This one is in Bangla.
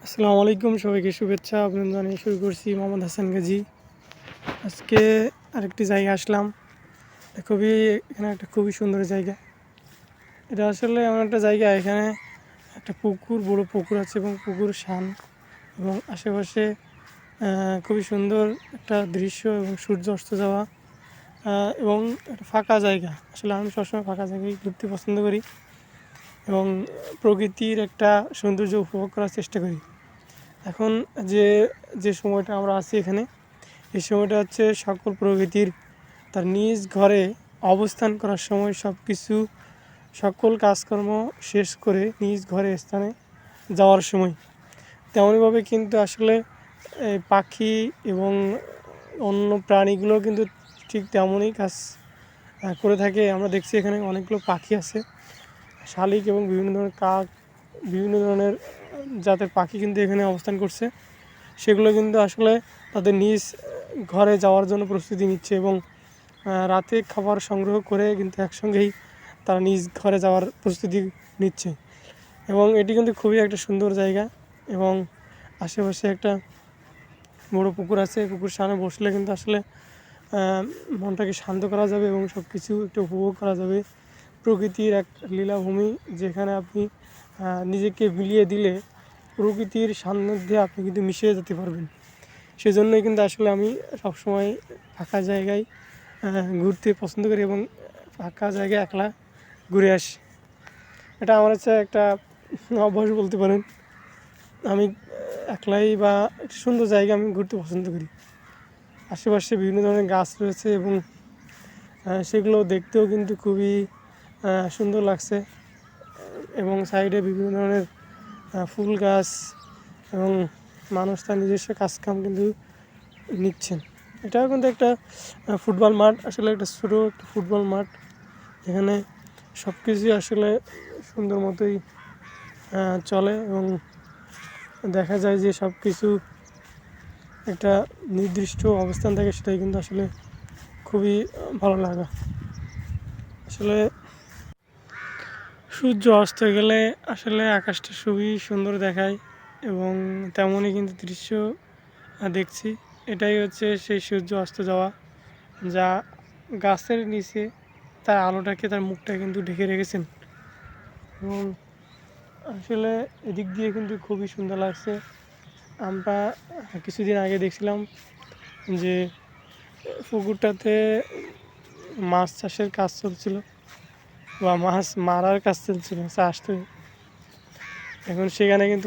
আসসালামু আলাইকুম, সবাইকে শুভেচ্ছা অভিনন্দন জানিয়ে শুরু করছি। মোহাম্মদ হাসান গাজী। আজকে আরেকটি জায়গায় আসলাম। এখানে একটা খুবই সুন্দর জায়গা। এটা আসলে এমন একটা জায়গা, এখানে একটা বড় পুকুর আছে এবং পুকুর শান এবং আশেপাশে খুবই সুন্দর একটা দৃশ্য এবং সূর্য অস্ত যাওয়া এবং একটা ফাঁকা জায়গা। আসলে আমি সবসময় ফাঁকা জায়গায় ঘুরতে পছন্দ করি এবং প্রকৃতির একটা সৌন্দর্য উপভোগ করার চেষ্টা করি। এখন যে যে সময়টা আমরা আছি এখানে, এই সময়টা হচ্ছে সকল প্রকৃতির তার নিজ ঘরে অবস্থান করার সময়, সকল কাজকর্ম শেষ করে নিজ ঘরে স্থানে যাওয়ার সময়। তেমনইভাবে কিন্তু আসলে পাখি এবং অন্য প্রাণীগুলো কিন্তু ঠিক তেমনই কাজ করে থাকে। আমরা দেখছি এখানে অনেকগুলো পাখি আছে, শালিক এবং বিভিন্ন ধরনের কাক, বিভিন্ন ধরনের জাতের পাখি কিন্তু এখানে অবস্থান করছে। সেগুলো কিন্তু আসলে তাদের নিজ ঘরে যাওয়ার জন্য প্রস্তুতি নিচ্ছে এবং রাতে খাবার সংগ্রহ করে কিন্তু একসঙ্গেই তারা নিজ ঘরে যাওয়ার প্রস্তুতি নিচ্ছে। এবং এটি কিন্তু খুবই একটা সুন্দর জায়গা এবং আশেপাশে একটা বড় পুকুর আছে। পুকুর সামনে বসলে কিন্তু আসলে মনটাকে শান্ত করা যাবে এবং সব কিছু একটু উপভোগ করা যাবে। প্রকৃতির এক লীলাভূমি, যেখানে আপনি নিজেকে বিলিয়ে দিলে প্রকৃতির সান্নিধ্যে আপনি কিন্তু মিশিয়ে যেতে পারবেন। সেজন্যই কিন্তু আসলে আমি সবসময় ফাঁকা জায়গায় ঘুরতে পছন্দ করি এবং ফাঁকা জায়গায় একলা ঘুরে আসি। এটা আমার হচ্ছে একটা অভ্যাস বলতে পারেন। আমি একলাই বা একটা সুন্দর জায়গা আমি ঘুরতে পছন্দ করি। আশেপাশে বিভিন্ন ধরনের গাছ রয়েছে এবং সেগুলো দেখতেও কিন্তু খুবই সুন্দর লাগছে এবং সাইডে বিভিন্ন ধরনের ফুল গাছ এবং মানুষ তার নিজস্ব কাজকাম কিন্তু নিচ্ছেন। এটাও কিন্তু একটা ফুটবল মাঠ, আসলে একটা ছোটো একটা ফুটবল মাঠ, যেখানে সব কিছুই আসলে সুন্দর মতোই চলে এবং দেখা যায় যে সব কিছু একটা নির্দিষ্ট অবস্থান থাকে, সেটাই কিন্তু আসলে খুবই ভালো লাগা। আসলে সূর্য অস্ত গেলে আসলে আকাশটা খুবই সুন্দর দেখায় এবং তেমনই কিন্তু দৃশ্য দেখছি। এটাই হচ্ছে সেই সূর্য অস্ত যাওয়া, যা গাছের নিচে তার আলোটাকে, তার মুখটা কিন্তু ঢেকে রেখেছেন এবং আসলে এদিক দিয়ে কিন্তু খুবই সুন্দর লাগছে। আমরা কিছুদিন আগে দেখছিলাম যে পুকুরটাতে মাছ চাষের কাজ চলছিল বা মাছ মারার কাজ চলছিল চাষ। এখন সেখানে কিন্তু